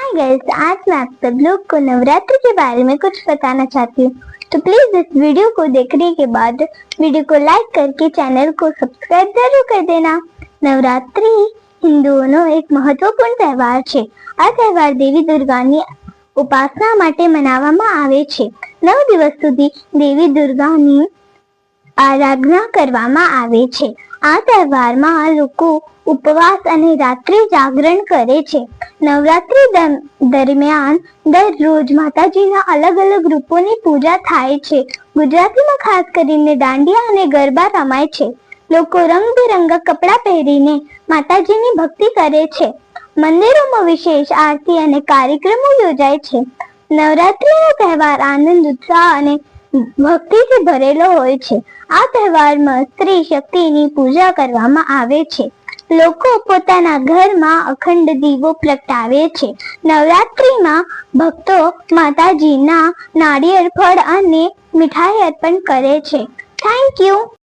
Hi guys, आज मैं आप सब लोग को नवरात्रि के बारे में कुछ बताना चाहती हूँ। तो प्लीज इस वीडियो को देखने के बाद वीडियो को लाइक करके चैनल को सब्सक्राइब जरूर कर देना। नवरात्रि હિન્દુઓનો એક મહત્વપૂર્ણ તહેવાર છે। આ તહેવાર દેવી દુર્ગાની ઉપાસના માટે મનાવવામાં આવે છે। 9 દિવસ સુધી દેવી દુર્ગાની આરાધના કરવામાં આવે છે। આ તહેવારમાં લોકો ઉપવાસ અને રાત્રિ જાગરણ કરે છે। નવરાત્રિ દરમિયાન દરરોજ માતાજીના અલગ અલગ રૂપોની પૂજા થાય છે। ગુજરાતીમાં ખાસ કરીને દાંડિયા અને ગરબા રમાય છે। લોકો રંગબેરંગા કપડાં પહેરીને માતાજીની ભક્તિ કરે છે। મંદિરોમાં વિશેષ આરતી અને કાર્યક્રમો યોજાય છે। નવરાત્રિનો તહેવાર આનંદ, ઉત્સાહ અને ભક્તિથી ભરેલો હોય છે। આ તહેવારમાં સ્ત્રી શક્તિની પૂજા કરવામાં આવે છે। લોકો પોતાના ઘરમાં અખંડ દીવો પ્રગટાવે છે। નવરાત્રિમાં ભક્તો માતાજીના નાળિયેર, ફળ અને મીઠાઈ અર્પણ કરે છે। Thank you.